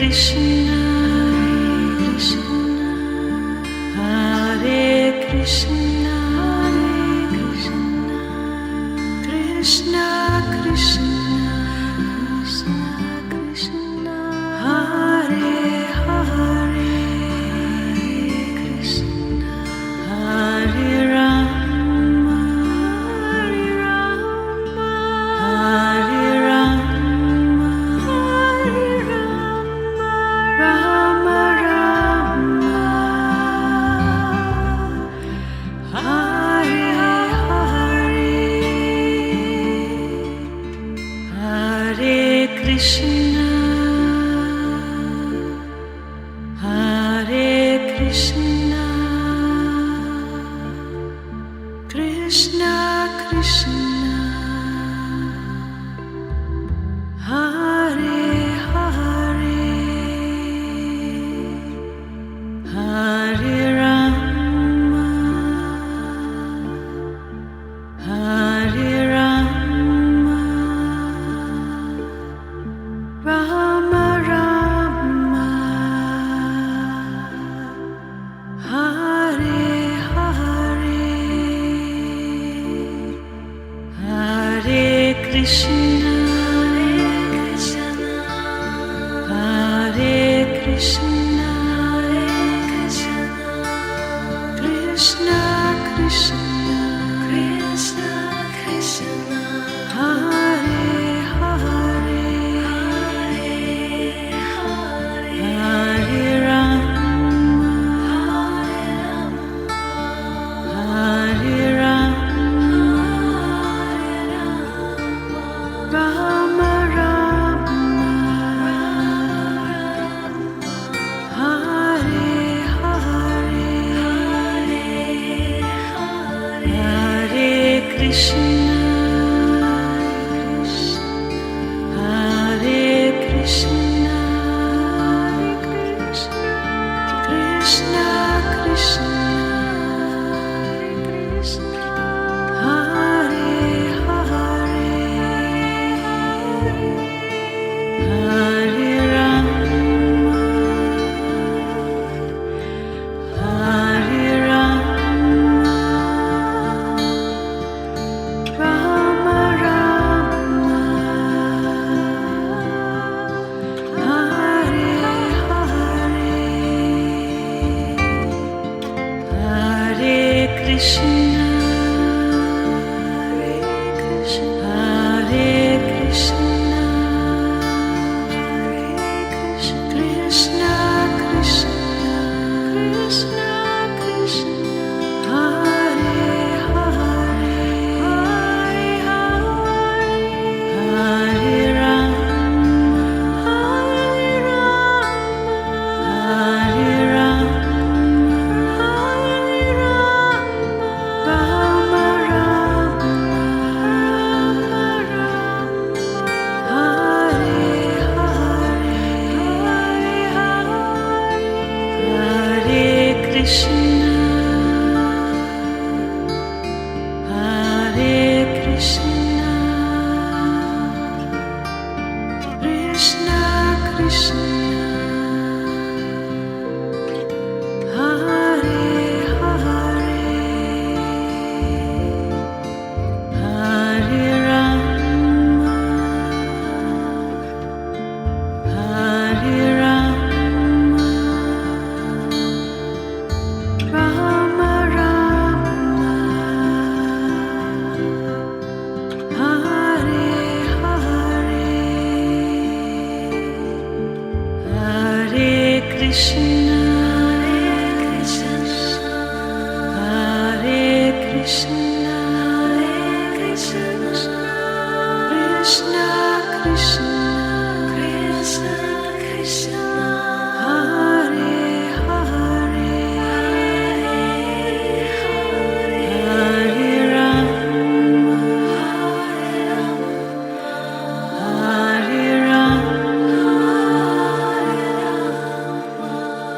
Krishna, Hare Krishna, Krishna Krishna, Krishna Hare Hare, Krishna Hare Rama, Hare Rama, Hare Rama, Hare Rama, Rama Rama, Hare Hare, Hare Krishna, Hare Krishna, Krishna Krishna, Hare Hare, Hare Rama, Hare Rama, Rama Rama, Hare Hare, Hare Krishna, Hare Krishna, Krishna Krishna, Krishna Krishna, Hare Hare, Hare Rama, Hare Rama, Rama Rama, Hare Hare, Hare Krishna, Hare Krishna, Krishna Krishna, Hare Hare, Hare Rama, Hare Rama, Rama Rama, Hare Hare, Hare Krishna, Hare Krishna, Krishna Krishna, Krishna Krishna, Hare Hare, Hare Rama, Hare Rama, Hare Rama, Rama Rama, Hare Hare, Hare Krishna, Hare Krishna, Krishna Krishna, Hare Hare, Hare Rama, Hare Rama, Rama Rama, Hare Hare, Hare Krishna, Hare Krishna, Krishna Krishna, Krishna Krishna, Hare Hare, Hare Rama, Hare Rama,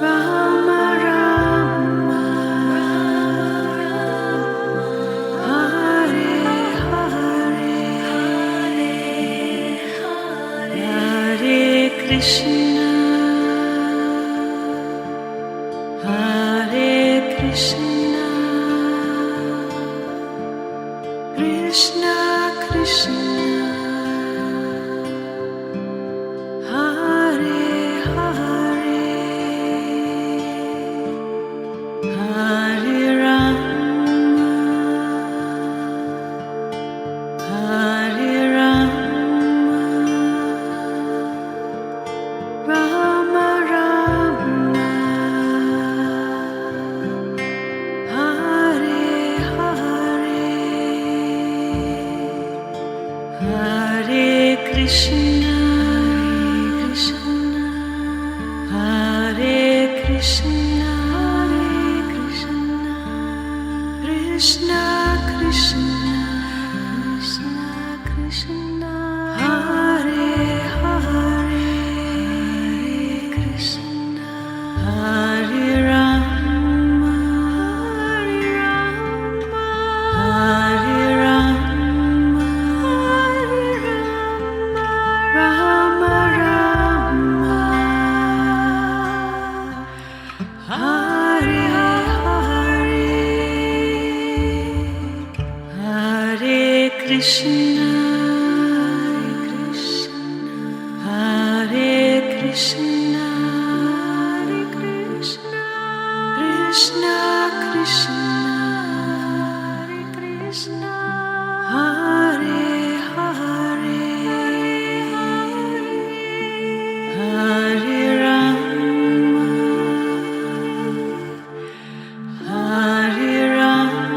Rama Rama, Hare Hare, Hare Krishna, Krishna Krishna Hare Hare Hare Rama Hare Rama Rama Rama Hare Hare Hare Krishna Hare Krishna Krishna Krishna Krishna Hare Hare Krishna Hare Rama Hare Rama Rama Rama Hare Hare Hare Krishna Hare Krishna Krishna Krishna Hare Hare Hare Rama Hare Rama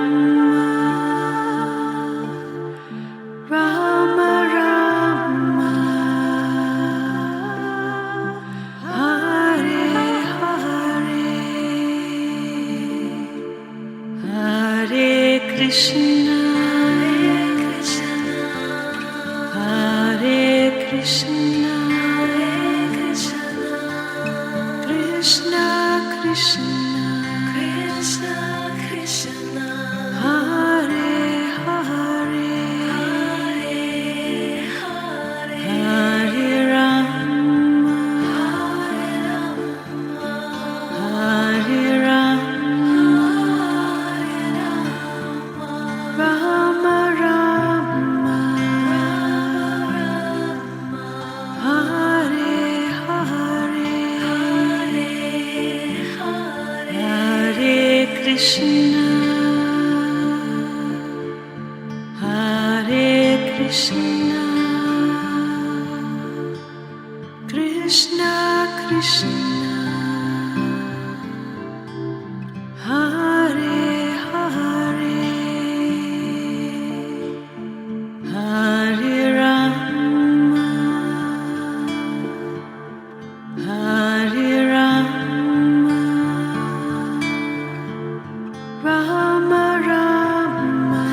Rama Rama Hare Hare Hare Krishna Hare Krishna Krishna Krishna Hare Hare Hare Rama Hare Rama Rama Rama Hare Hare Hare Krishna Hare Krishna Krishna Krishna Hare Hare Hare Rama Hare Rama Rama Rama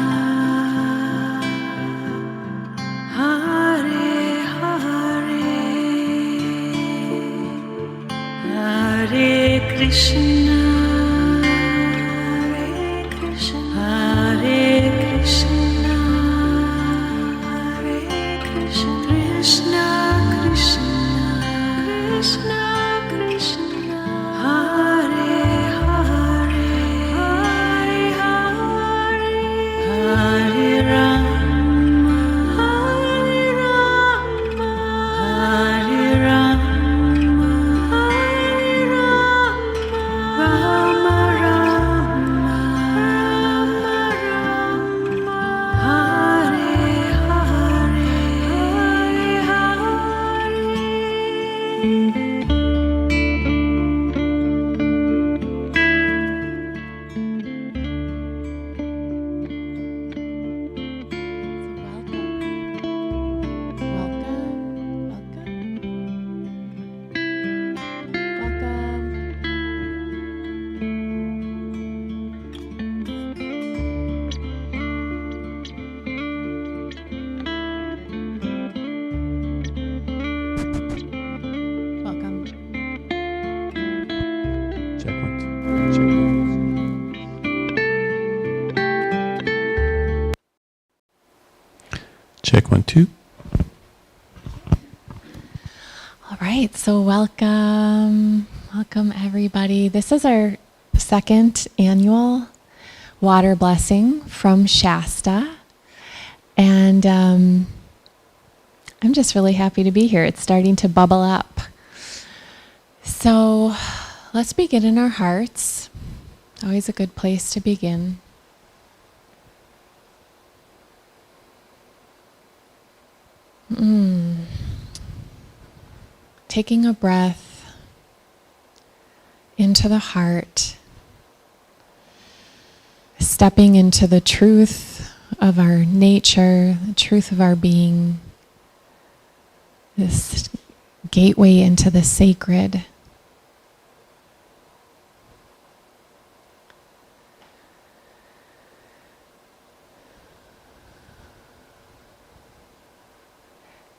Hare Hare Hare Krishna Hare Krishna Krishna Krishna Hare Hare Hare Rama Hare Rama Rama Rama Hare Check 1, 2. All right, so welcome everybody. This is our second annual water blessing from Shasta. And I'm just really happy to be here. It's starting to bubble up. So let's begin in our hearts. Always a good place to begin. Taking a breath into the heart, stepping into the truth of our nature, the truth of our being, this gateway into the sacred.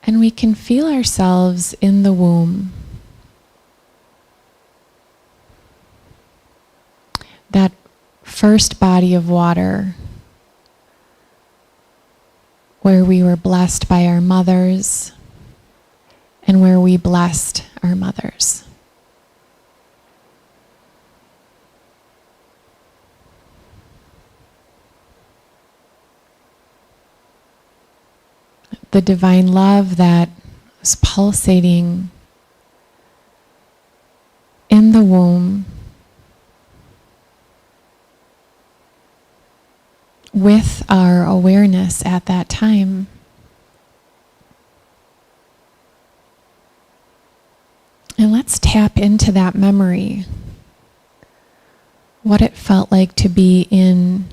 And we can feel ourselves in the womb. That first body of water where we were blessed by our mothers and where we blessed our mothers. The divine love that is pulsating in the womb with our awareness at that time. And let's tap into that memory. What it felt like to be in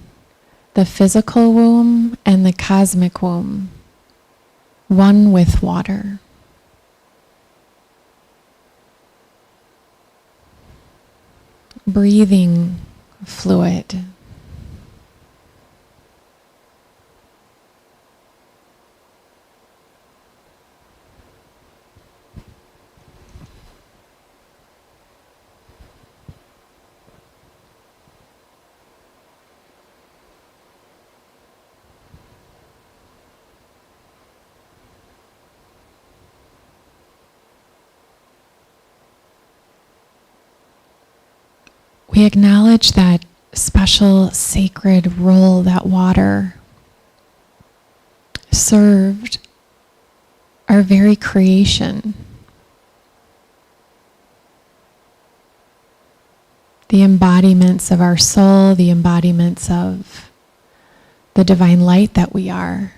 the physical womb and the cosmic womb. One with water. Breathing fluid. We acknowledge that special sacred role that water served our very creation. The embodiments of our soul, the embodiments of the divine light that we are.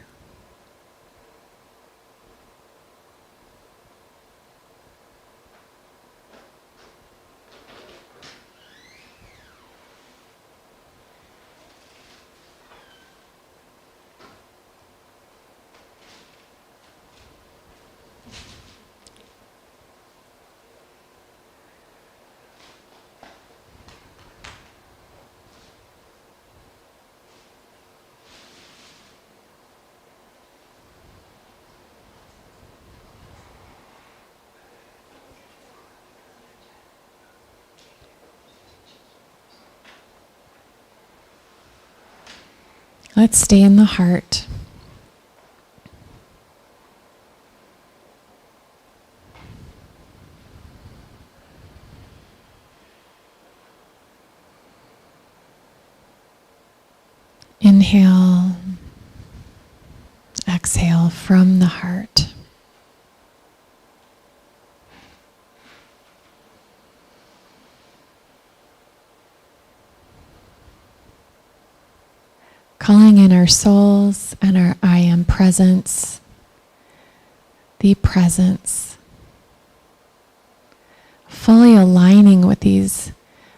Let's stay in the heart. Inhale, exhale from the heart. Calling in our souls and our I am presence, the presence. Fully aligning with these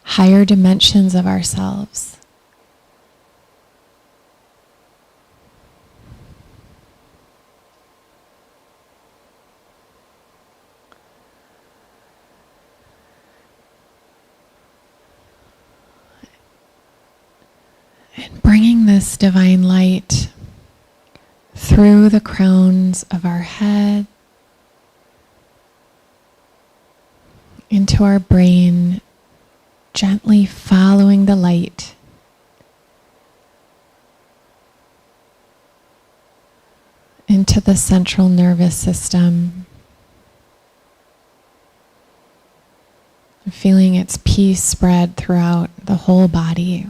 higher dimensions of ourselves. And bringing this divine light through the crowns of our head, into our brain, gently following the light into the central nervous system, feeling its peace spread throughout the whole body.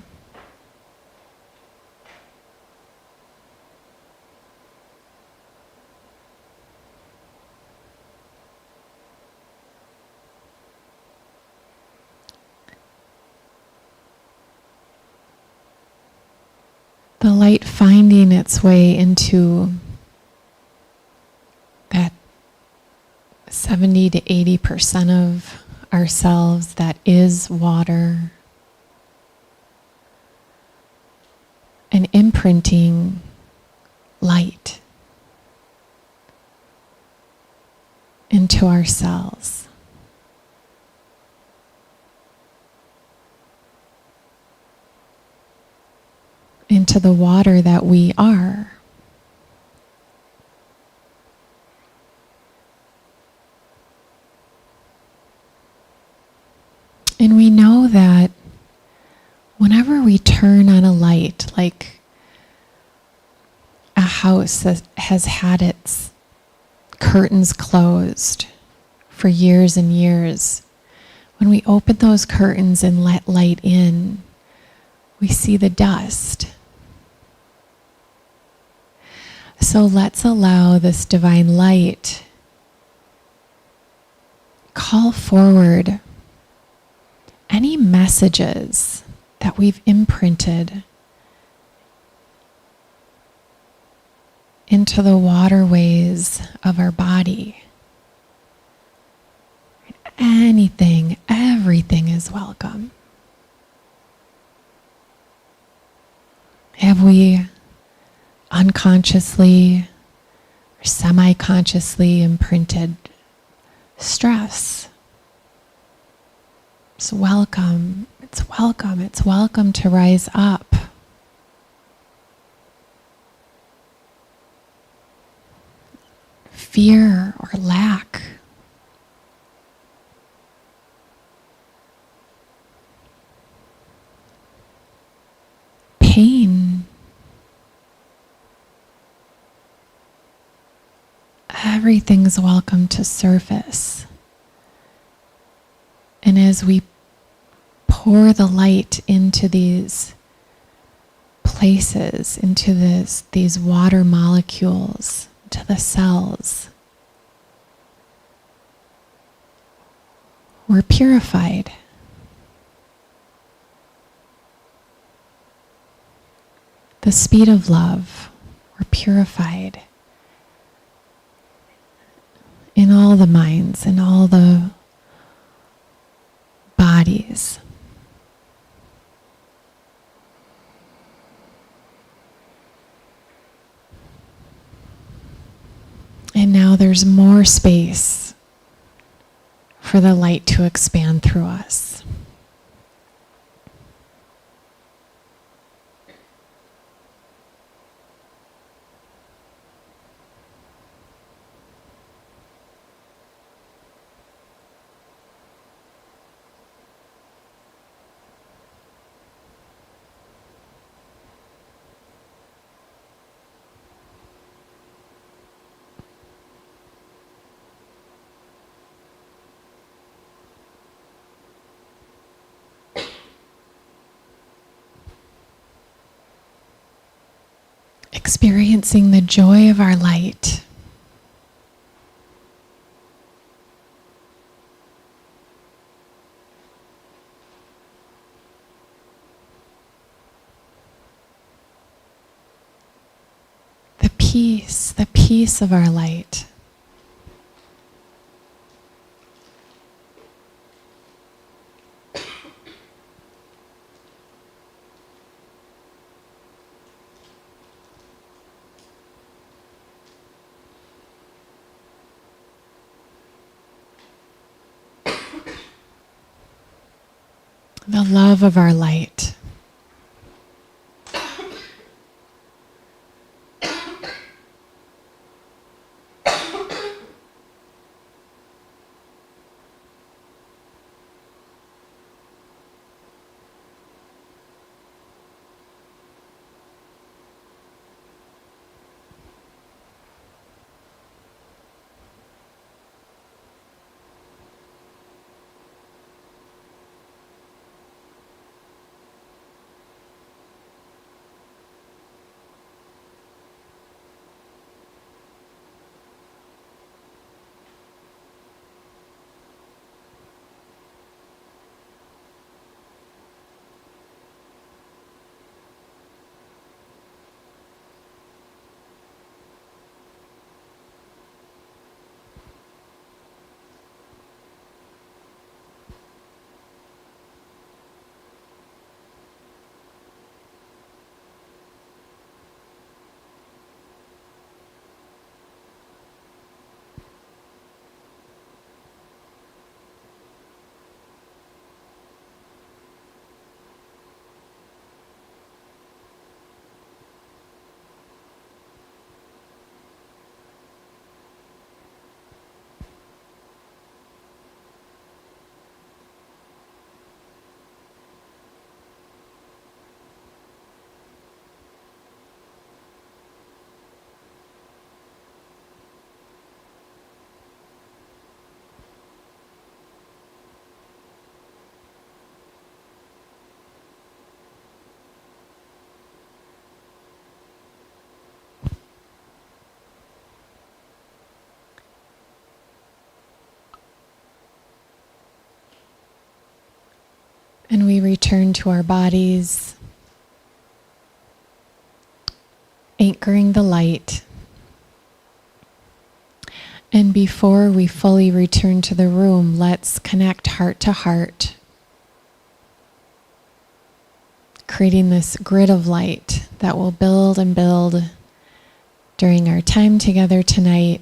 The light finding its way into that 70 to 80% of ourselves that is water, and imprinting light into our cells. Into the water that we are. And we know that whenever we turn on a light, like a house that has had its curtains closed for years and years, when we open those curtains and let light in, we see the dust. So let's allow this divine light call forward any messages that we've imprinted into the waterways of our body. Anything, everything is welcome. Have we unconsciously or semi-consciously imprinted stress? It's welcome. It's welcome. It's welcome to rise up. Fear or lack. Pain. Everything's welcome to surface. And as we pour the light into these places, into these water molecules, to the cells, we're purified. The speed of love, we're purified. In all the minds, in all the bodies. And now there's more space for the light to expand through us. Experiencing the joy of our light. The peace of our light. The love of our light. And we return to our bodies, anchoring the light. And before we fully return to the room, let's connect heart to heart, creating this grid of light that will build and build during our time together tonight,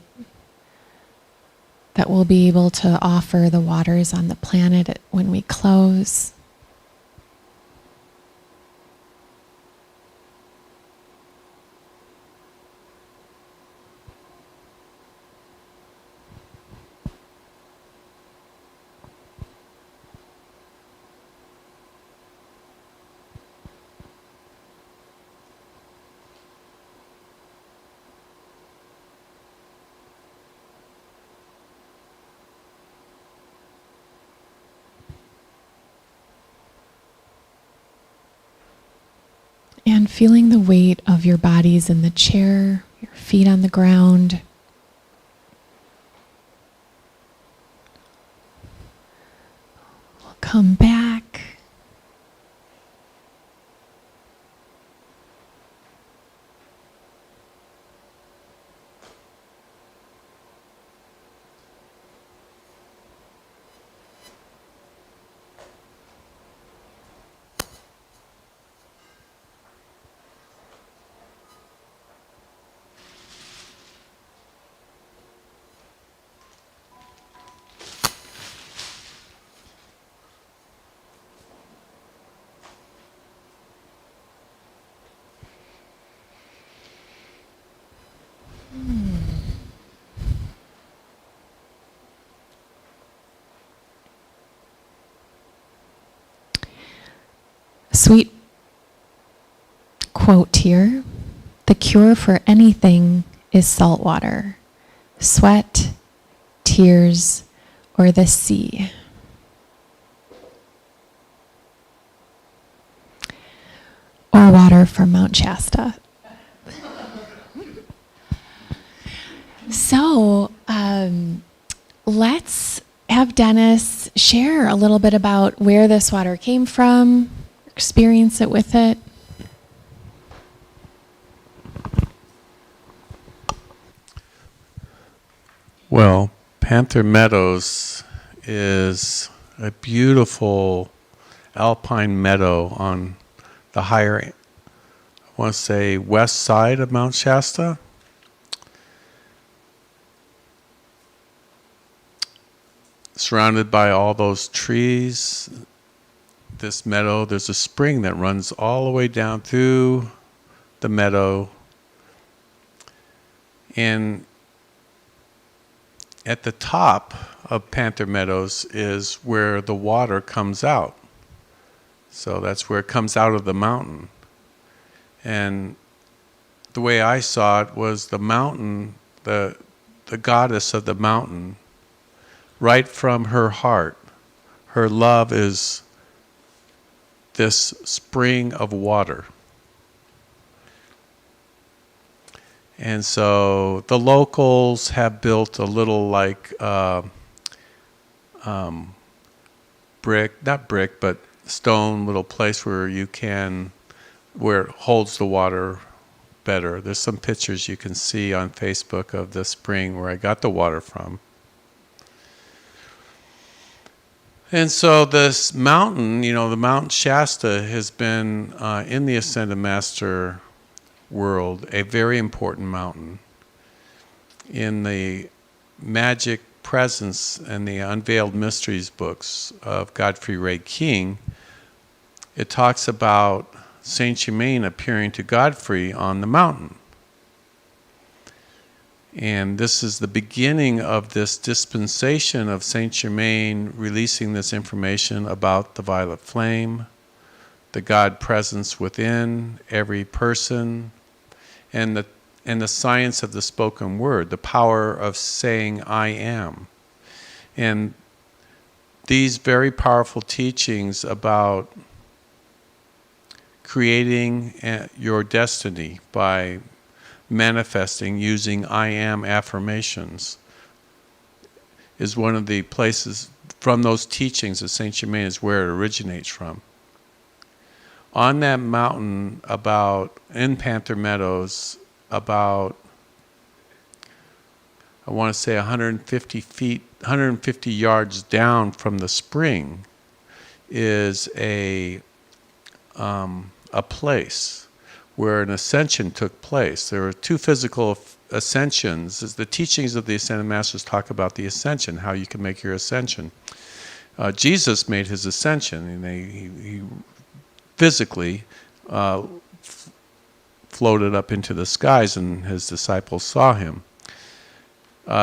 that we'll be able to offer the waters on the planet when we close. And feeling the weight of your bodies in the chair, your feet on the ground. We'll come back. Sweet quote here: the cure for anything is salt water, sweat, tears, or the sea. Or water from Mount Shasta. So let's have Dennis share a little bit about where this water came from, experience it with it. Well, Panther Meadows is a beautiful alpine meadow on the higher, I want to say, west side of Mount Shasta. Surrounded by all those trees, this meadow, there's a spring that runs all the way down through the meadow. And at the top of Panther Meadows is where the water comes out. So that's where it comes out of the mountain. And the way I saw it was the mountain, the goddess of the mountain, right from her heart, her love is this spring of water. And so the locals have built a little but stone little place where where it holds the water better. There's some pictures you can see on Facebook of the spring where I got the water from. And so this mountain, the Mount Shasta has been in the Ascended Master world a very important mountain. In the Magic Presence and the Unveiled Mysteries books of Godfrey Ray King, it talks about Saint Germain appearing to Godfrey on the mountain. And this is the beginning of this dispensation of Saint Germain releasing this information about the violet flame, the God presence within every person, and the science of the spoken word, the power of saying I am. And these very powerful teachings about creating your destiny by manifesting using I am affirmations is one of the places, from those teachings of Saint Germain is where it originates from. On that mountain, in Panther Meadows, about, I want to say 150 yards down from the spring, is a place where an ascension took place. There were two physical ascensions. The teachings of the Ascended Masters talk about the ascension, how you can make your ascension. Jesus made his ascension, and he physically floated up into the skies, and his disciples saw him.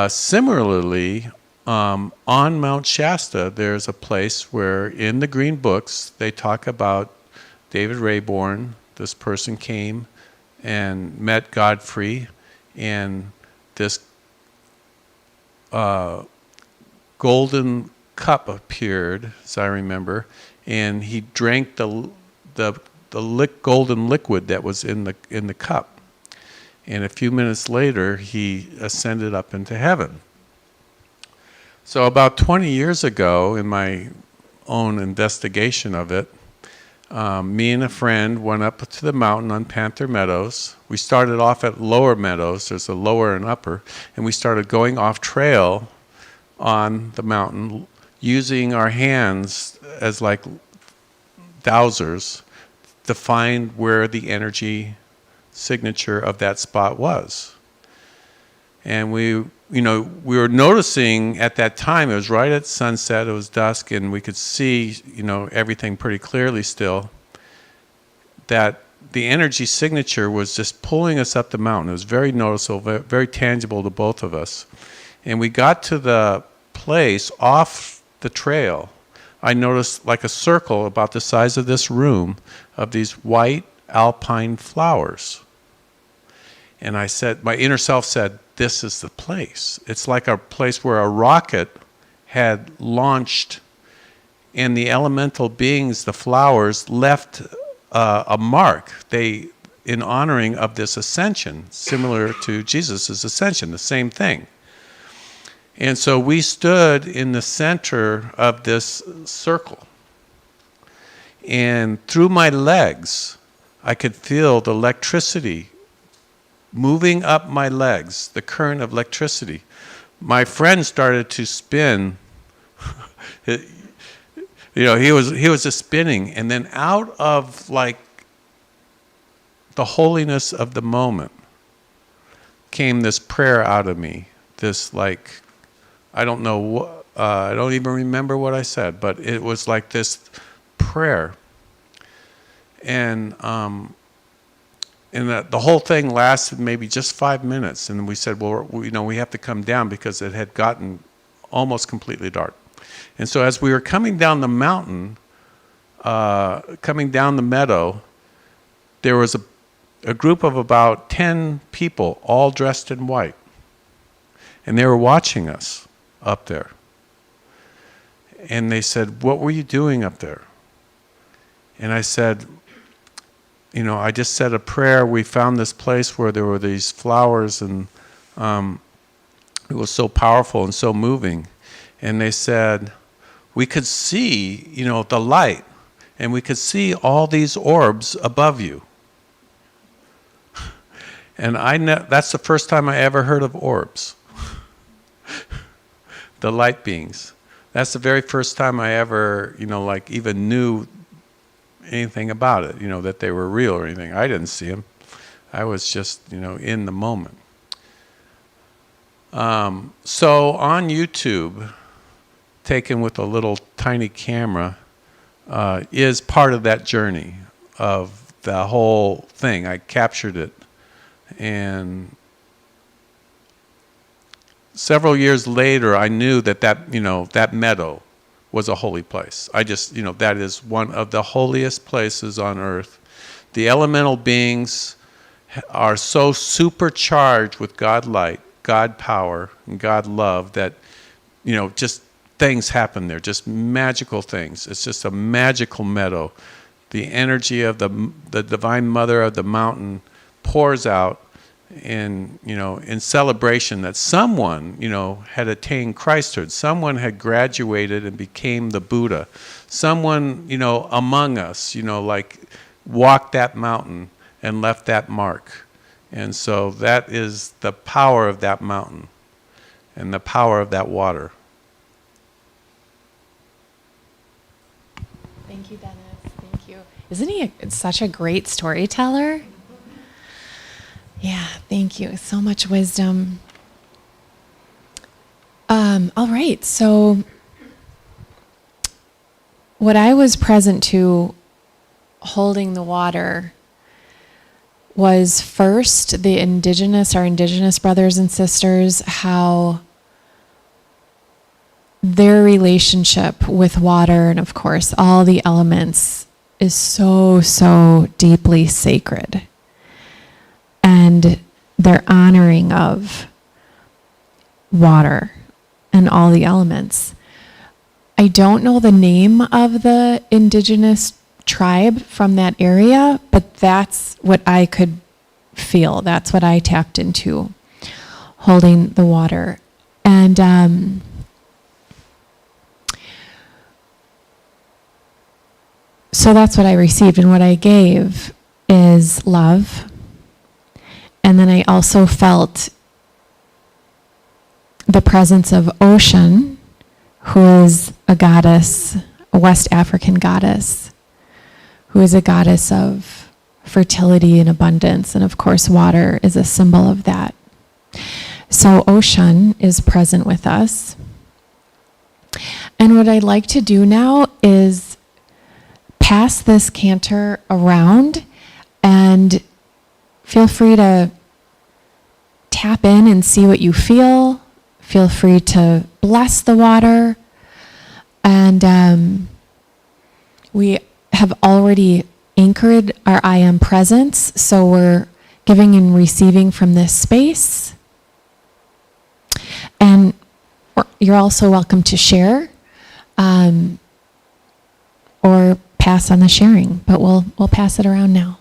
Similarly, on Mount Shasta, there's a place where in the Green Books they talk about David Rayborn. This person came and met Godfrey, and this golden cup appeared, as I remember, and he drank the golden liquid that was in the cup. And a few minutes later, he ascended up into heaven. So about 20 years ago, in my own investigation of it, me and a friend went up to the mountain on Panther Meadows. We started off at Lower Meadows. There's a lower and upper. And we started going off trail on the mountain, using our hands as like dowsers to find where the energy signature of that spot was. And we were noticing at that time, it was right at sunset, it was dusk, and we could see, everything pretty clearly still, that the energy signature was just pulling us up the mountain. It was very noticeable, very tangible to both of us. And we got to the place off the trail. I noticed like a circle about the size of this room of these white alpine flowers. And I said, my inner self said, this is the place. It's like a place where a rocket had launched, and the elemental beings, the flowers, left a mark. In honoring of this ascension, similar to Jesus' ascension, the same thing. And so we stood in the center of this circle. And through my legs, I could feel the electricity moving up my legs, the current of electricity. My friend started to spin. He was just spinning, and then out of like the holiness of the moment came this prayer out of me. This like, I don't know what, I don't even remember what I said, but it was like this prayer, and the whole thing lasted maybe just 5 minutes, and we said, well, we have to come down because it had gotten almost completely dark. And so as we were coming down the mountain, coming down the meadow, there was a group of about 10 people, all dressed in white. And they were watching us up there. And they said, what were you doing up there? And I said, I just said a prayer. We found this place where there were these flowers, and it was so powerful and so moving. And they said, we could see, the light, and we could see all these orbs above you. And that's the first time I ever heard of orbs. The light beings. That's the very first time I ever, even knew anything about it, that they were real or anything. I didn't see them. I was just, in the moment. So on YouTube, taken with a little tiny camera, is part of that journey of the whole thing. I captured it. And several years later, I knew that meadow was a holy place. I just, that is one of the holiest places on earth. The elemental beings are so supercharged with God light, God power, and God love that, just things happen there, just magical things. It's just a magical meadow. The energy of the Divine Mother of the mountain pours out, in celebration that someone, had attained Christhood. Someone had graduated and became the Buddha. Someone, among us, like walked that mountain and left that mark. And so that is the power of that mountain and the power of that water. Thank you, Dennis. Thank you. Isn't he such a great storyteller? Yeah, thank you. So much wisdom. All right, so what I was present to holding the water was first our indigenous brothers and sisters, how their relationship with water and, of course, all the elements is so, so deeply sacred. And their honoring of water and all the elements. I don't know the name of the indigenous tribe from that area, but that's what I could feel. That's what I tapped into, holding the water. And so that's what I received. And what I gave is love. And then I also felt the presence of Ocean, who is a goddess, a West African goddess, who is a goddess of fertility and abundance. And of course, water is a symbol of that. So Ocean is present with us. And what I'd like to do now is pass this canter around, and feel free to tap in and see what you feel. Feel free to bless the water. And we have already anchored our I am presence, so we're giving and receiving from this space. And you're also welcome to share or pass on the sharing, but we'll pass it around now.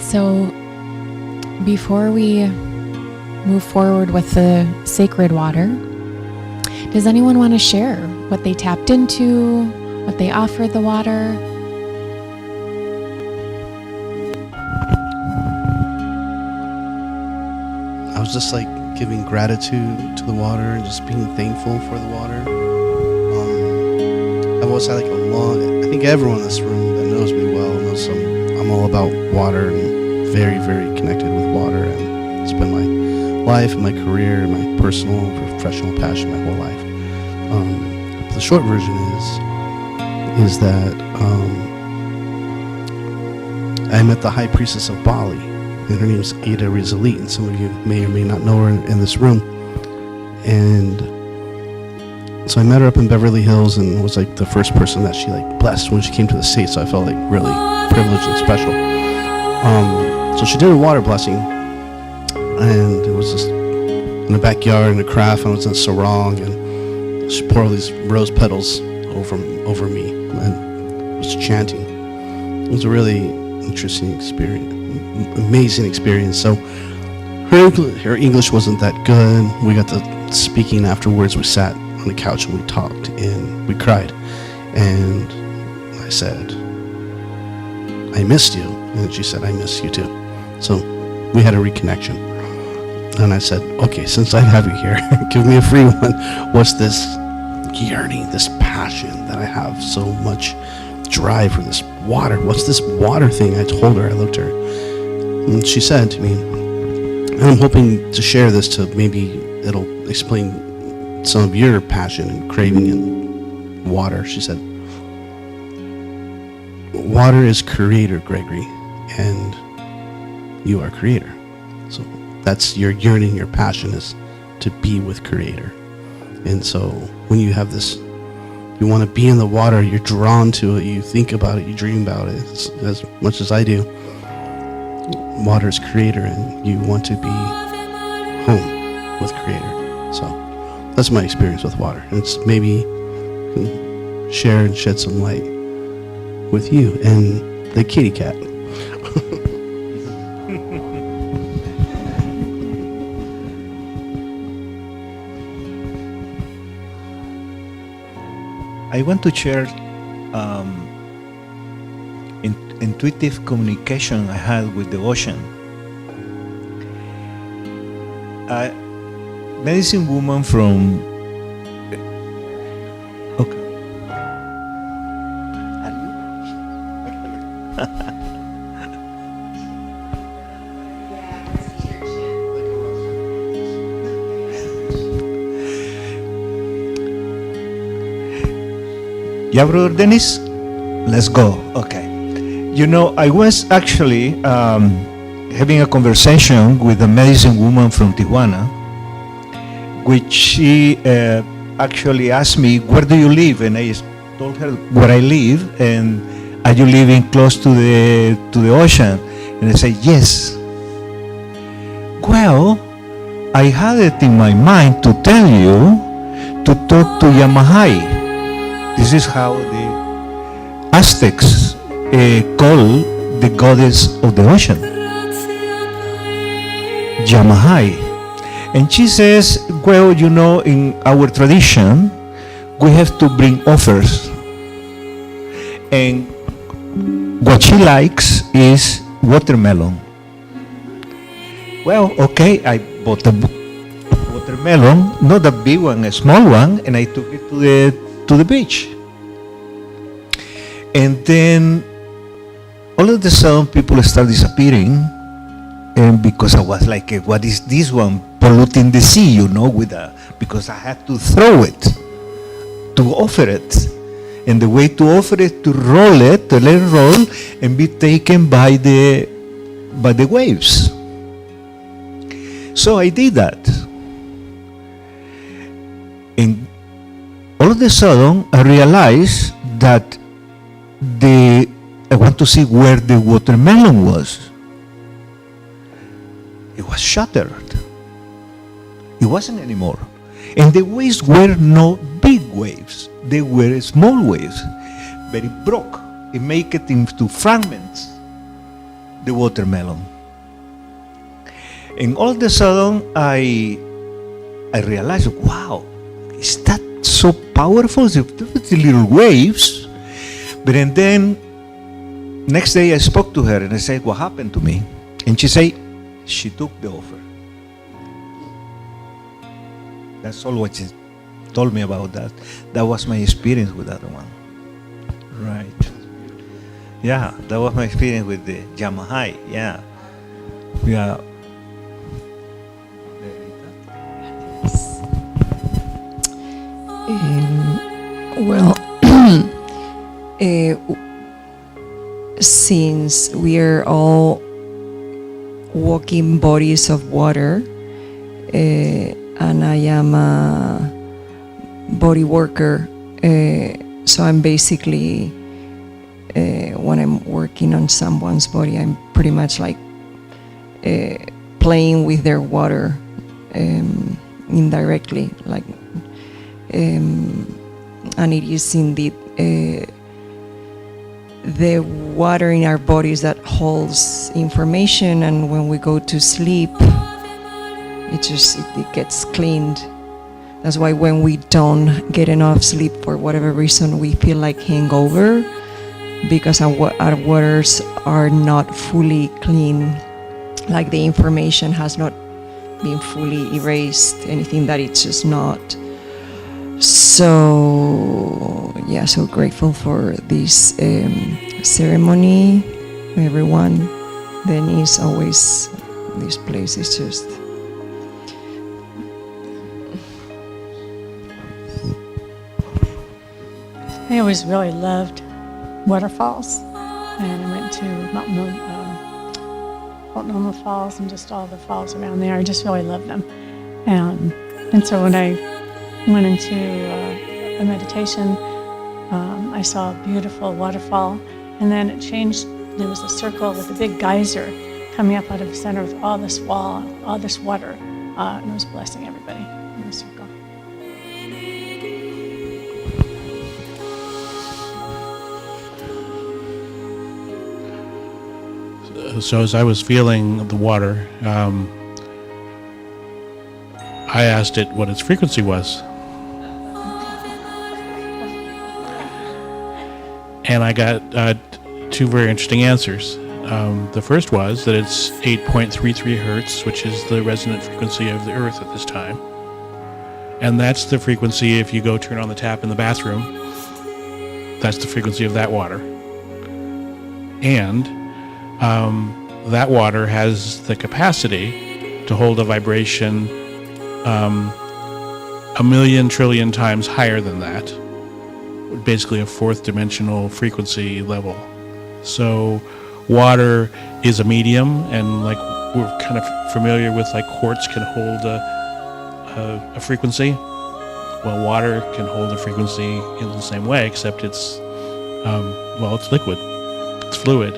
So, before we move forward with the sacred water, does anyone want to share what they tapped into, what they offered the water? I was just like giving gratitude to the water and just being thankful for the water. I've always had like a long, I think everyone in this room that knows me well knows I'm all about water and very, very connected with water. And it's been my life and my career and my personal and professional passion my whole life. The short version is that I met the high priestess of Bali, and her name is Ada Rizali, and some of you may or may not know her in this room. And so I met her up in Beverly Hills, and was like the first person that she like blessed when she came to the States. So I felt like really privileged and special. So she did a water blessing, and it was just in the backyard in a craft, and I was in a sarong, and she poured all these rose petals over me and was chanting. It was a really interesting experience, amazing experience. So her English wasn't that good. We got to speaking afterwards. We sat on the couch and we talked and we cried. And I said, I missed you. And she said, I miss you too. So we had a reconnection. And I said, okay, since I have you here, give me a free one. What's this yearning, this passion that I have so much drive for this water? What's this water thing? I told her, I looked at her. And she said to me, and I'm hoping to share this to maybe it'll explain some of your passion and craving in water. She said, water is creator, Gregory, and you are creator. So that's your yearning, your passion is to be with creator. And so when you have this, you want to be in the water, you're drawn to it, you think about it, you dream about it, as much as I do. Water is creator, and you want to be home with creator. So that's my experience with water. And it's maybe share and shed some light with you and the kitty cat. I want to share intuitive communication I had with the ocean. A medicine woman from Yeah, Brother Dennis? Let's go. Okay. You know, I was actually having a conversation with a medicine woman from Tijuana, which she actually asked me, where do you live? And I told her where I live, and are you living close to the ocean? And I said, yes. Well, I had it in my mind to tell you to talk to Yamahai. This is how the Aztecs call the goddess of the ocean, Yamahai. And she says, well, you know, in our tradition, we have to bring offers. And what she likes is watermelon. Well, okay, I bought a watermelon, not a big one, a small one, and I took it to the beach. And then all of a sudden people start disappearing, and because I was like, what is this one polluting the sea, you know, because I had to throw it, to offer it. And the way to offer it, to roll it, to let it roll and be taken by the waves. So I did that. And all of a sudden I realized that I want to see where the watermelon was. It was shattered. It wasn't anymore. And the waves were not big waves. They were small waves. But it broke. It made it into fragments. the watermelon. And all of a sudden, I realized, wow, is that so powerful? The little waves. But and then, next day I spoke to her and I said, what happened to me? And she said, she took the offer. That's all what she told me about that. That was my experience with that one. Right. Yeah, that was my experience with the Yamahai. Yeah. Yeah. Well, since we are all walking bodies of water, and I am a body worker, so I'm basically, when I'm working on someone's body, I'm pretty much like playing with their water indirectly, like, and it is indeed the water in our bodies that holds information, and when we go to sleep, it gets cleaned. That's why when we don't get enough sleep for whatever reason, we feel like hangover, because our waters are not fully clean, like the information has not been fully erased, anything that it's just not. So yeah, so grateful for this ceremony, everyone. Denise, always, this place is just. I always really loved waterfalls, and I went to Multnomah Falls and just all the falls around there. I just really loved them, and so when I went into a meditation, I saw a beautiful waterfall, and then it changed. There was a circle with a big geyser coming up out of the center of all this wall, all this water, and it was blessing everybody in the circle. So as I was feeling the water, I asked it what its frequency was. And I got two very interesting answers. The first was that it's 8.33 hertz, which is the resonant frequency of the Earth at this time. And that's the frequency if you go turn on the tap in the bathroom. That's the frequency of that water. And that water has the capacity to hold a vibration 1,000,000 trillion times higher than that. Basically a fourth dimensional frequency level. So water is a medium, and like we're kind of familiar with, like quartz can hold a frequency. Well, water can hold a frequency in the same way, except it's it's liquid, it's fluid.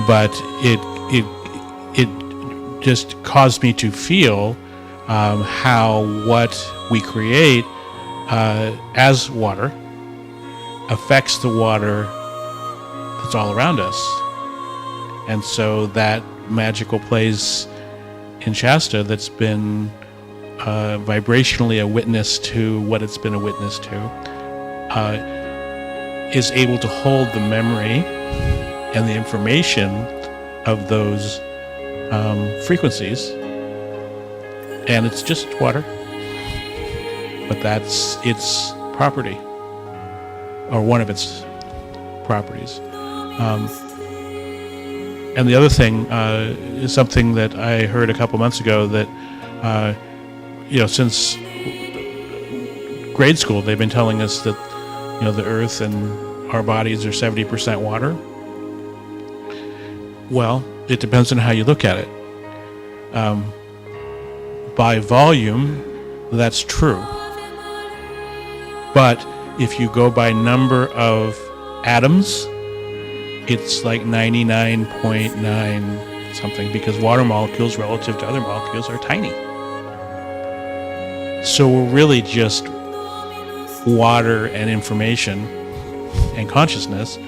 But it just caused me to feel how what we create as water affects the water that's all around us. And so that magical place in Shasta that's been vibrationally a witness to what it's been a witness to is able to hold the memory and the information of those frequencies. And it's just water, but that's its property, or one of its properties. And the other thing is something that I heard a couple months ago, that since grade school they've been telling us that the Earth and our bodies are 70% water. Well, it depends on how you look at it. By volume, that's true. But if you go by number of atoms, it's like 99.9 something, because water molecules relative to other molecules are tiny. So we're really just water and information and consciousness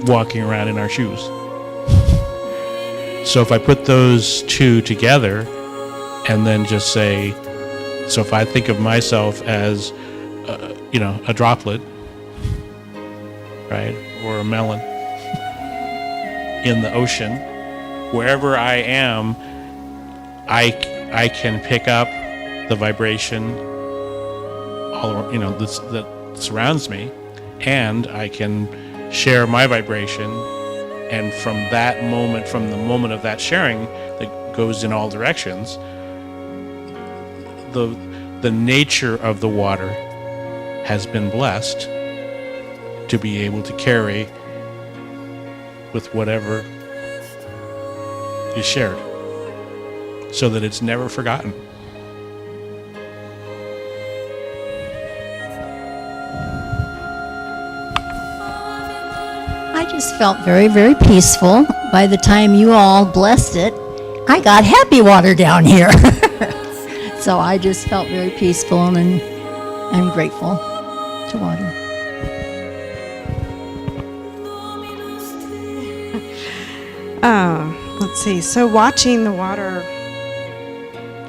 walking around in our shoes. So if I put those two together and then just say, so if I think of myself as, a droplet, right, or a melon in the ocean, wherever I am, I can pick up the vibration that surrounds me, and I can share my vibration. And from the moment of that sharing that goes in all directions, the nature of the water has been blessed to be able to carry with whatever is shared, so that it's never forgotten. I just felt very, very peaceful. By the time you all blessed it, I got happy water down here. So I just felt very peaceful and grateful to water. Let's see. So watching the water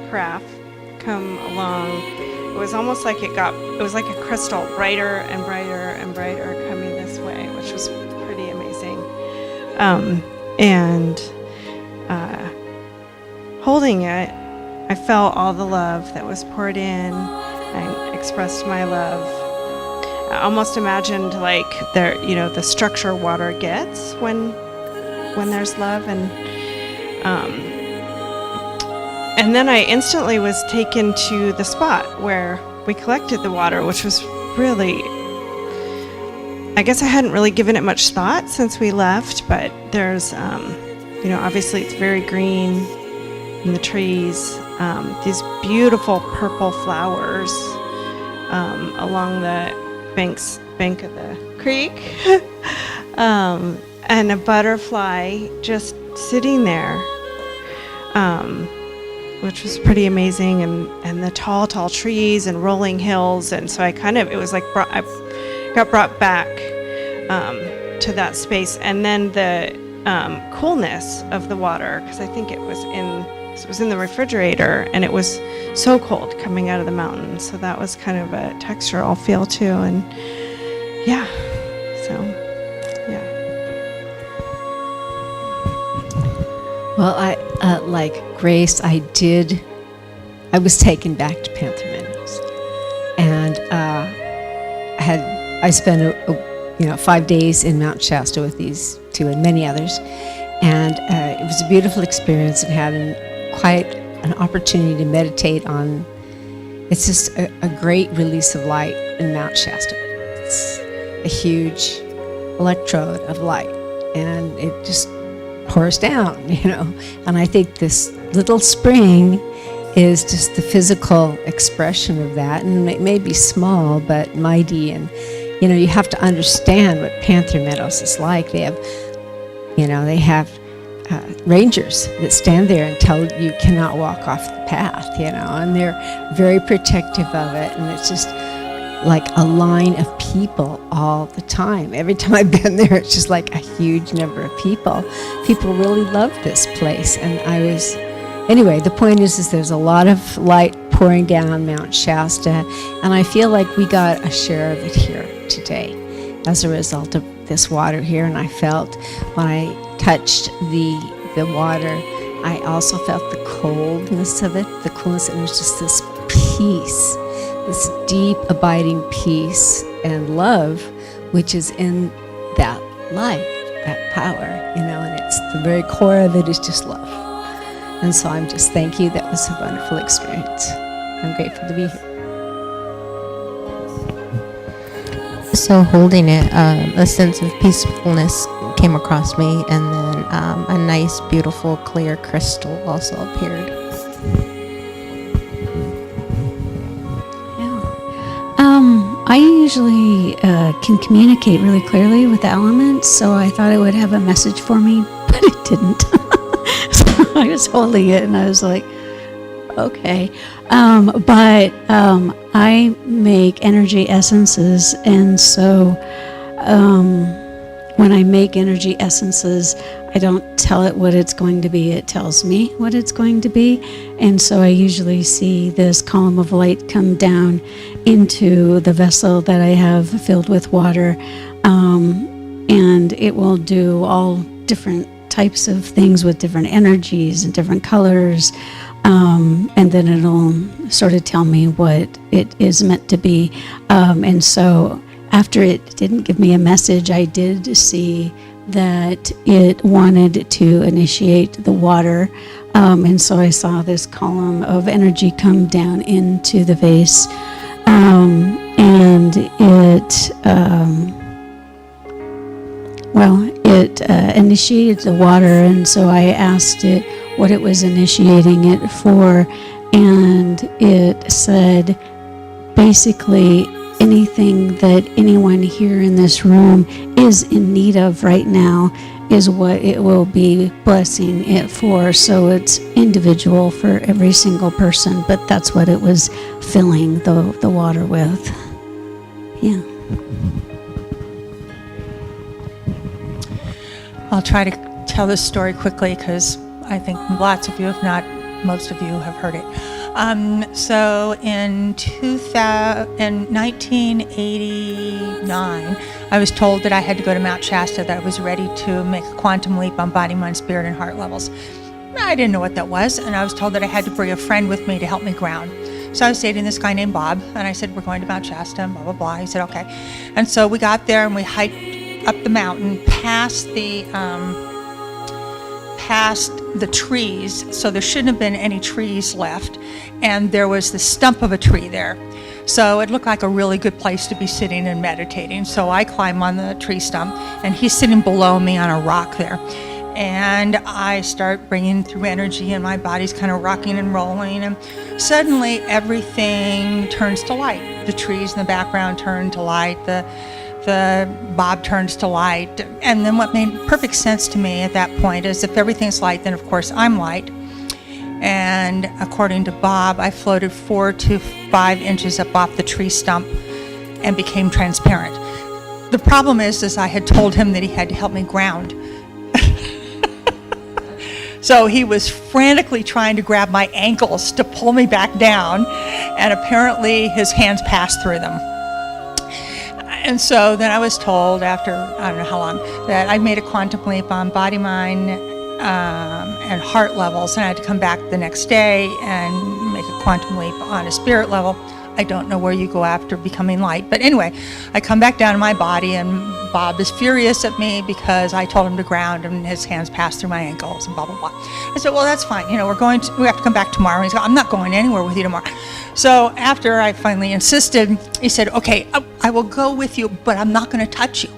craft come along, it was almost like it was like a crystal, brighter and brighter and brighter coming this way, which was pretty amazing. And holding it, I felt all the love that was poured in. I expressed my love. I almost imagined like the structure water gets when there's love, and then I instantly was taken to the spot where we collected the water, which was really, I guess I hadn't really given it much thought since we left, but there's, obviously it's very green in the trees, these beautiful purple flowers along the bank of the creek, and a butterfly just sitting there, which was pretty amazing, and the tall trees and rolling hills, and so it was like I got brought back to that space, and then the coolness of the water, because I think it was in the refrigerator, and it was so cold coming out of the mountain, so that was kind of a textural feel too, and yeah, so yeah. Well, I like Grace, I was taken back to Panther Meadows, and I spent 5 days in Mount Shasta with these two and many others, and it was a beautiful experience, and had quite an opportunity to meditate on. It's just a great release of light in Mount Shasta. It's a huge electrode of light, and it just pours down, and I think this little spring is just the physical expression of that, and it may be small but mighty, and you have to understand what Panther Meadows is like. They have rangers that stand there and tell you cannot walk off the path, and they're very protective of it, and it's just like a line of people all the time. Every time I've been there, it's just like a huge number of people. People really love this place, and anyway, the point is there's a lot of light pouring down Mount Shasta, and I feel like we got a share of it here today as a result of this water here, and I felt when I touched the water, I also felt the coldness of it, the coolness, and it was just this peace, this deep, abiding peace and love, which is in that light, that power, and it's the very core of it is just love. And so I'm just, thank you. That was a wonderful experience. I'm grateful to be here. So holding it, a sense of peacefulness came across me, and then a nice, beautiful, clear crystal also appeared. I usually can communicate really clearly with the elements, so I thought it would have a message for me, but it didn't. So I was holding it, and I was like, okay. But I make energy essences, and so when I make energy essences, I don't tell it what it's going to be. It tells me what it's going to be. And so I usually see this column of light come down into the vessel that I have filled with water. And it will do all different types of things with different energies and different colors. And then it'll sort of tell me what it is meant to be. And so after it didn't give me a message, I did see that it wanted to initiate the water. And so I saw this column of energy come down into the vase. And it initiated the water. And so I asked it what it was initiating it for. And it said, basically, anything that anyone here in this room is in need of right now is what it will be blessing it for. So it's individual for every single person, but that's what it was filling the water with. Yeah. I'll try to tell this story quickly because I think lots of you, if not most of you, have heard it. So in 1989, I was told that I had to go to Mount Shasta, that I was ready to make a quantum leap on body, mind, spirit, and heart levels. I didn't know what that was, and I was told that I had to bring a friend with me to help me ground. So I was dating this guy named Bob, and I said, we're going to Mount Shasta, and blah, blah, blah. He said, okay. And so we got there, and we hiked up the mountain past the trees, so there shouldn't have been any trees left, and there was the stump of a tree there. So it looked like a really good place to be sitting and meditating. So I climb on the tree stump, and he's sitting below me on a rock there. And I start bringing through energy, and my body's kind of rocking and rolling, and suddenly everything turns to light. The trees in the background turn to light, the Bob turns to light. And then what made perfect sense to me at that point is if everything's light, then of course I'm light. And according to Bob, I floated 4 to 5 inches up off the tree stump and became transparent. The problem is I had told him that he had to help me ground. So he was frantically trying to grab my ankles to pull me back down, and apparently his hands passed through them. And so then I was told after, I don't know how long, that I made a quantum leap on body, mind, and heart levels, and I had to come back the next day and make a quantum leap on a spirit level. I don't know where you go after becoming light. But anyway, I come back down to my body, and Bob is furious at me because I told him to ground, and his hands passed through my ankles, and blah, blah, blah. I said, well, that's fine. We have to come back tomorrow. And he's like, I'm not going anywhere with you tomorrow. So after I finally insisted, he said, okay, I will go with you, but I'm not going to touch you.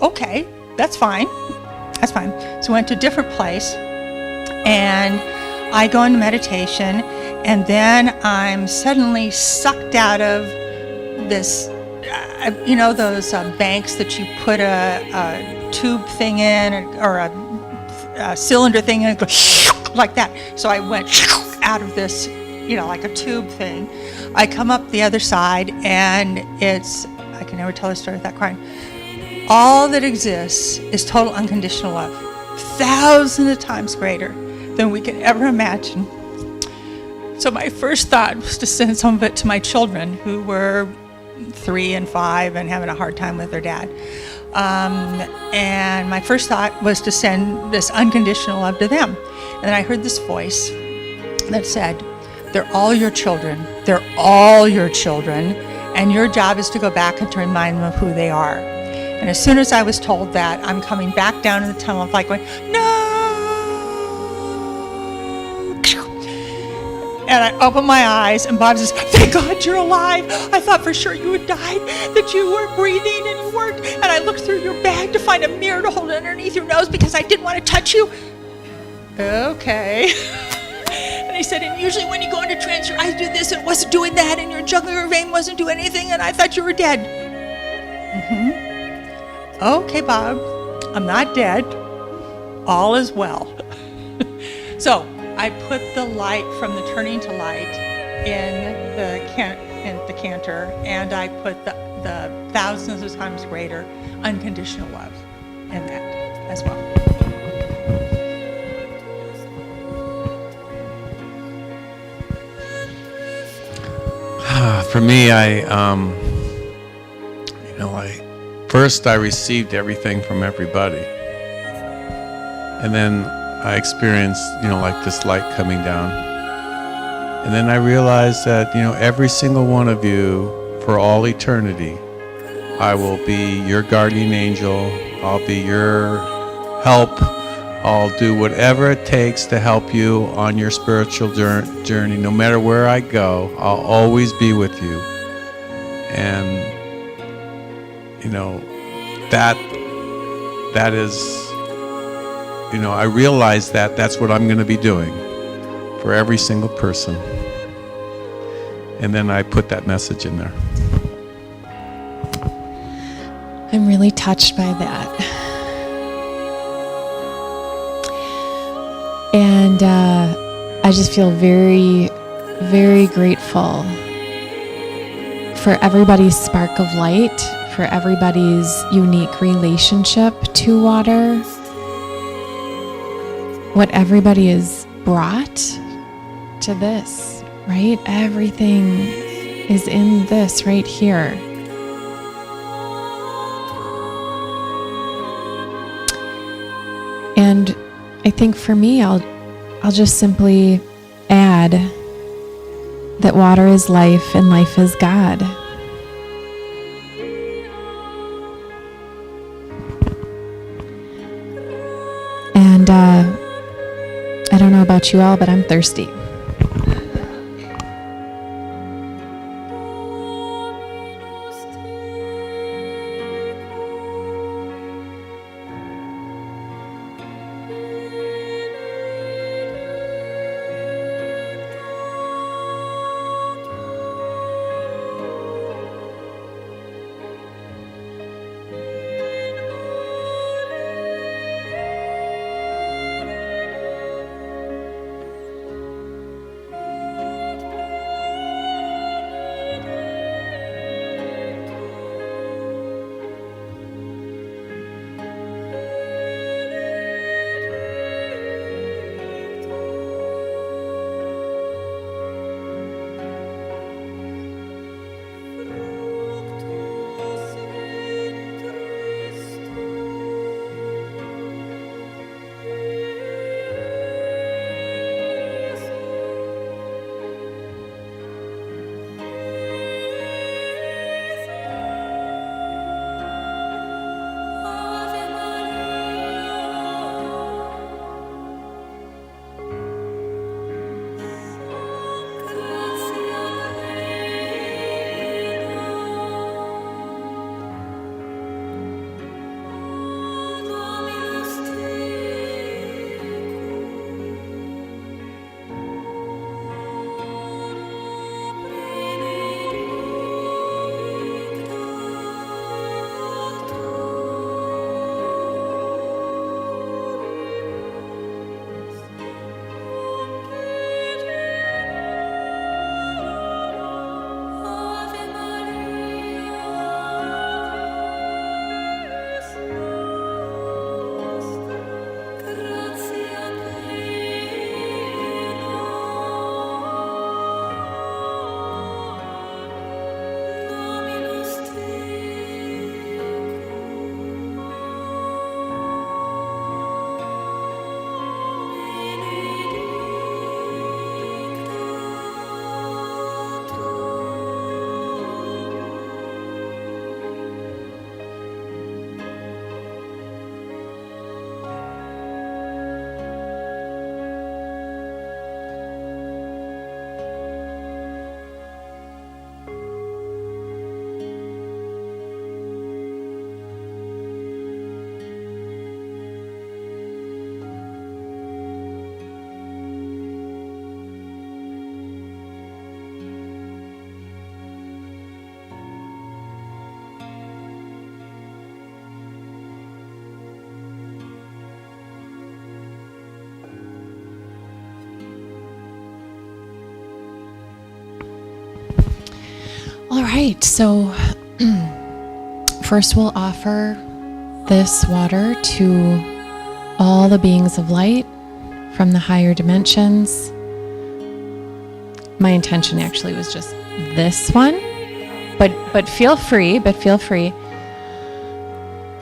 Okay, that's fine. That's fine. So I went to a different place, and I go into meditation, and then I'm suddenly sucked out of this, those banks that you put a tube thing in, or a cylinder thing in, and go like that. So I went out of this, like a tube thing. I come up the other side, and I can never tell a story without crying. All that exists is total unconditional love, thousands of times greater than we can ever imagine. So my first thought was to send some of it to my children, who were 3 and 5 and having a hard time with their dad. And my first thought was to send this unconditional love to them. And then I heard this voice that said, they're all your children. They're all your children. And your job is to go back and to remind them of who they are. And as soon as I was told that, I'm coming back down in the tunnel of light going, no! And I open my eyes, and Bob says, thank God you're alive. I thought for sure you had died, that you weren't breathing and you weren't. And I looked through your bag to find a mirror to hold underneath your nose because I didn't want to touch you. Okay. And he said, and usually when you go into trance, your eyes do this, and it wasn't doing that, and your jugular vein wasn't doing anything, and I thought you were dead. Okay, Bob, I'm not dead. All is well. So I put the light from the turning to light in the canter, and I put the thousands of times greater unconditional love. in that as well. For me, I first I received everything from everybody, and then I experienced, like this light coming down, and then I realized that, every single one of you, for all eternity, I will be your guardian angel. I'll be your help. I'll do whatever it takes to help you on your spiritual journey. No matter where I go, I'll always be with you. And, that is, I realize that that's what I'm going to be doing for every single person. And then I put that message in there. I'm really touched by that. And I just feel very, very grateful for everybody's spark of light, for everybody's unique relationship to water, what everybody has brought to this, right? Everything is in this right here. And I think for me, I'll just simply add that water is life and life is God. And I don't know about you all, but I'm thirsty. All right, so first we'll offer this water to all the beings of light from the higher dimensions. My intention actually was just this one, but feel free,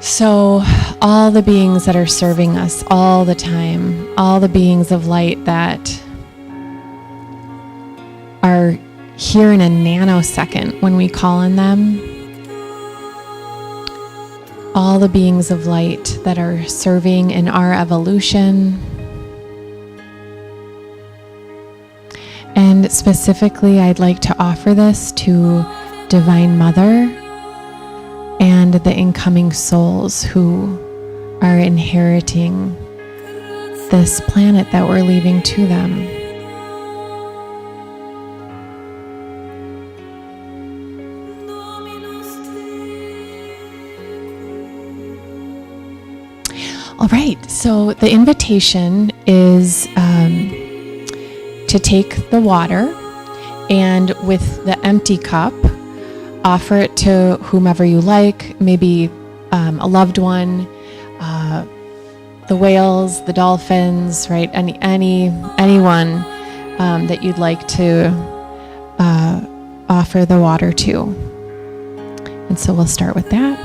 So all the beings that are serving us all the time, all the beings of light that are here in a nanosecond when we call on them, all the beings of light that are serving in our evolution. And specifically, I'd like to offer this to Divine Mother and the incoming souls who are inheriting this planet that we're leaving to them. All right, so the invitation is to take the water and with the empty cup, offer it to whomever you like, maybe a loved one, the whales, the dolphins, right? Anyone that you'd like to offer the water to. And so we'll start with that.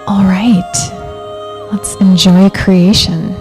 All right, let's enjoy creation.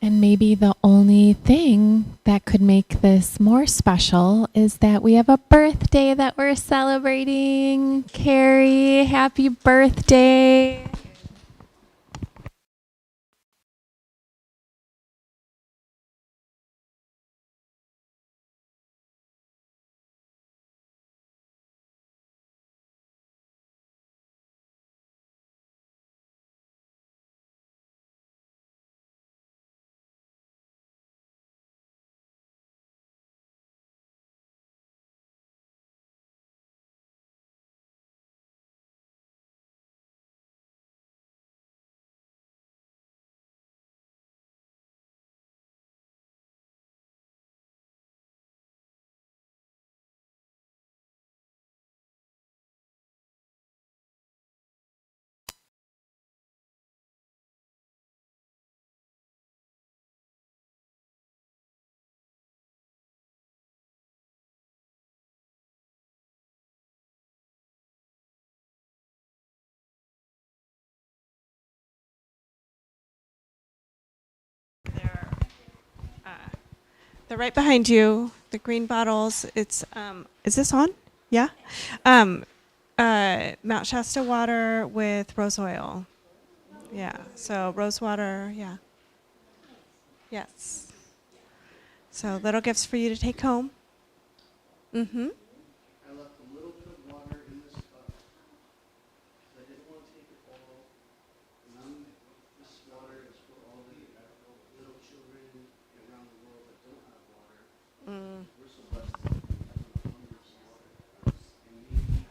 And maybe the only thing that could make this more special is that we have a birthday that we're celebrating. Carrie, happy birthday. They're right behind you. The green bottles. It's is this on? Yeah. Mount Shasta water with rose oil. Yeah. So rose water. Yeah. Yes. So little gifts for you to take home. Mm-hmm. I left a little bit of water in this cup. I didn't want to take it all. This water is for all the little children around the world that don't have water. We're so blessed that we have abundance of water. And maybe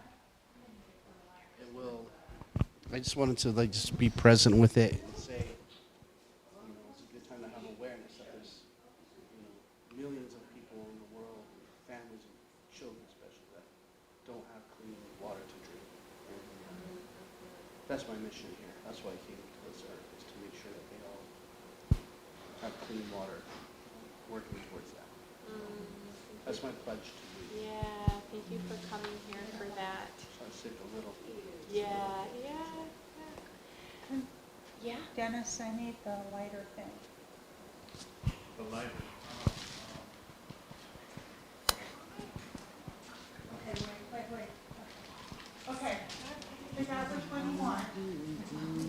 it will. I just wanted to just be present with it and say, it's a good time to have awareness that there's millions of people in the world, families and children especially, that don't have clean water to drink. And that's my mission here. That's why I came to this earth, is to make sure that they all have clean water, working towards that. That's my pledge to you. Yeah, thank you for coming here for that. So I saved a little. Yeah. Dennis, I need the lighter thing. The lighter. Wait. Okay, 2021.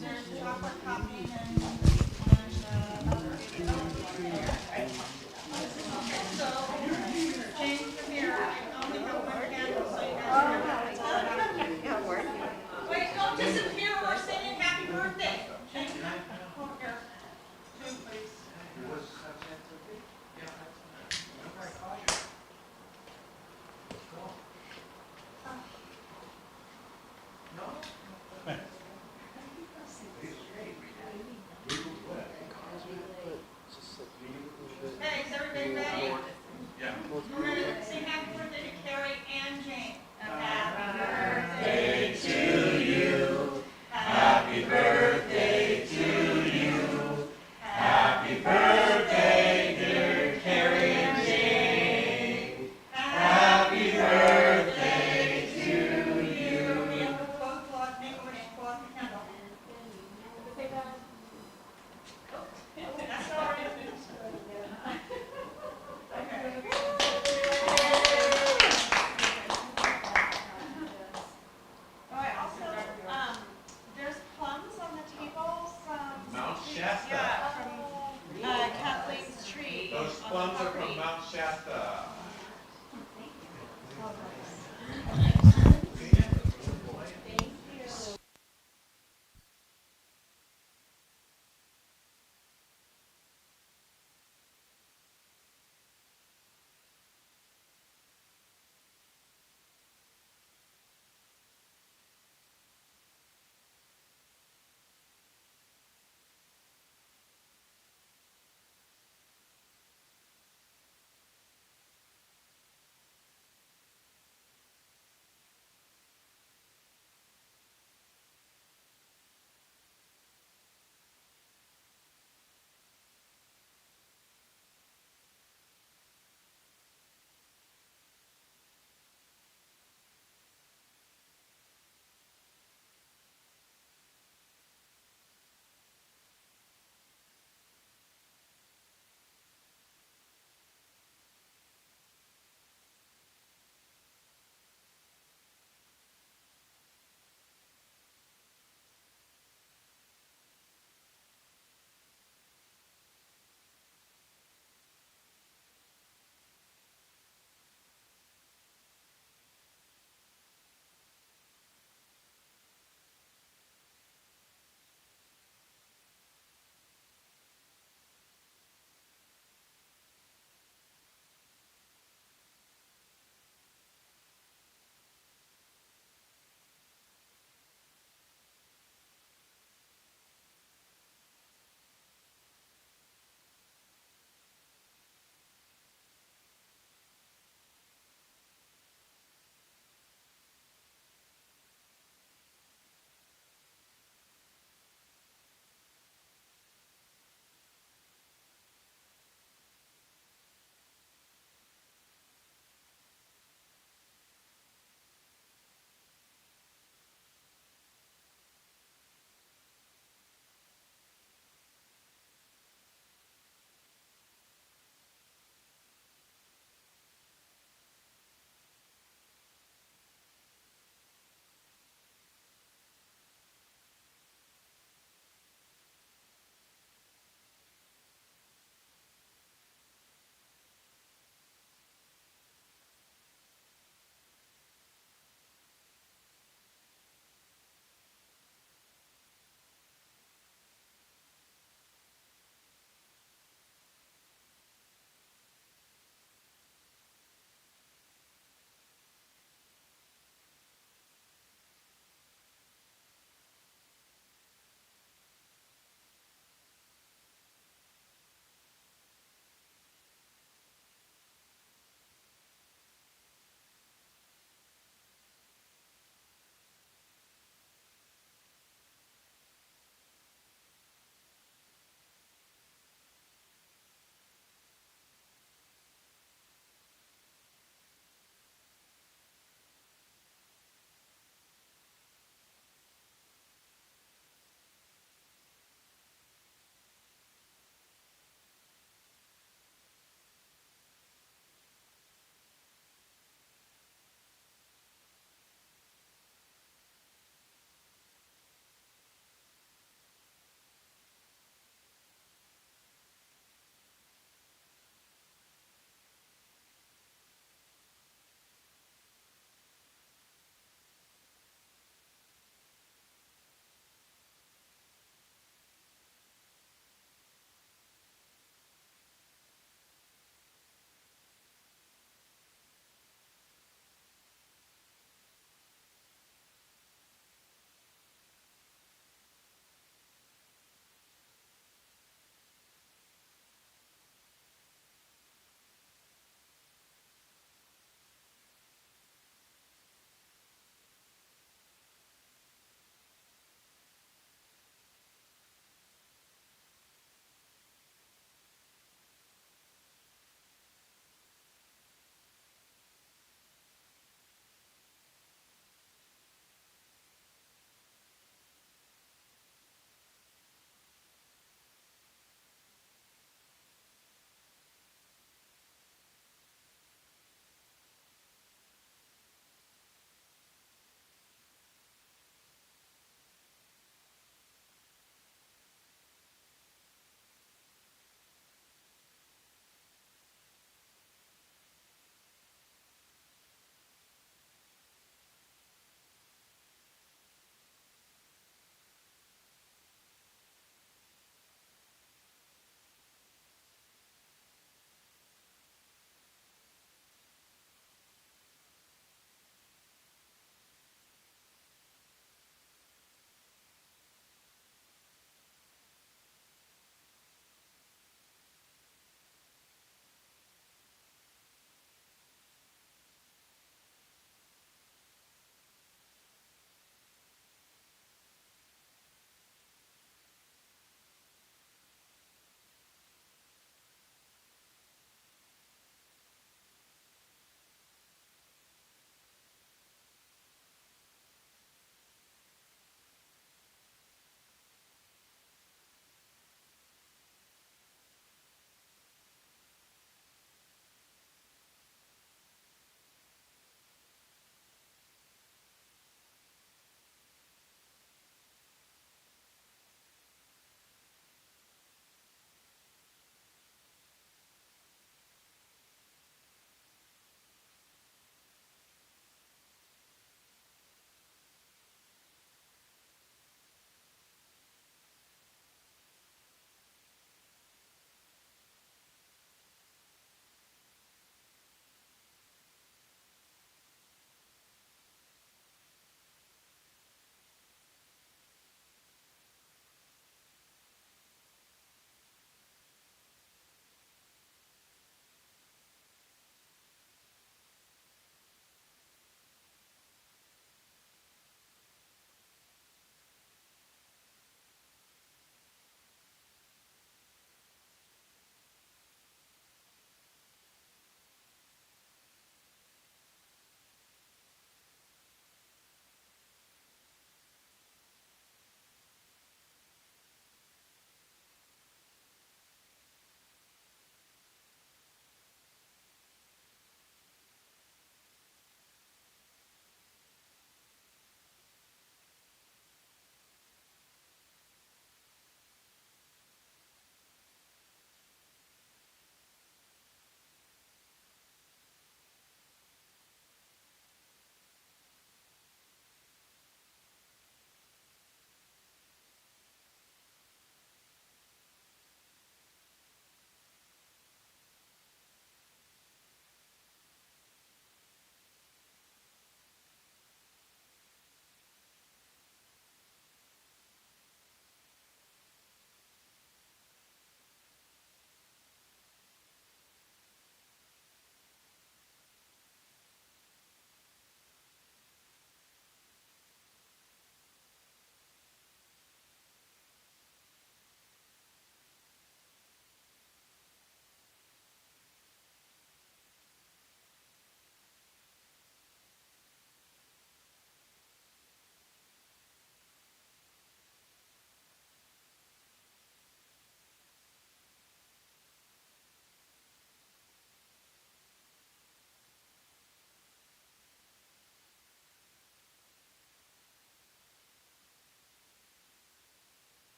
There's chocolate topping and other. So, Jane, come here. I only have one candle, so you guys are. Wait, don't disappear. We're singing happy birthday. Jane, come here. Jane, please. Hey, is everybody ready? Yeah. We're going to sing happy birthday to Carrie and Jane. Happy birthday to you. Happy birthday to you. Happy birthday, dear Carrie and Jane. Happy birthday to you. Close the make over and close the candle. That's all right. There's plums on the table from Mount Shasta. Yeah, from Kathleen's tree. Those plums are from Mount Shasta.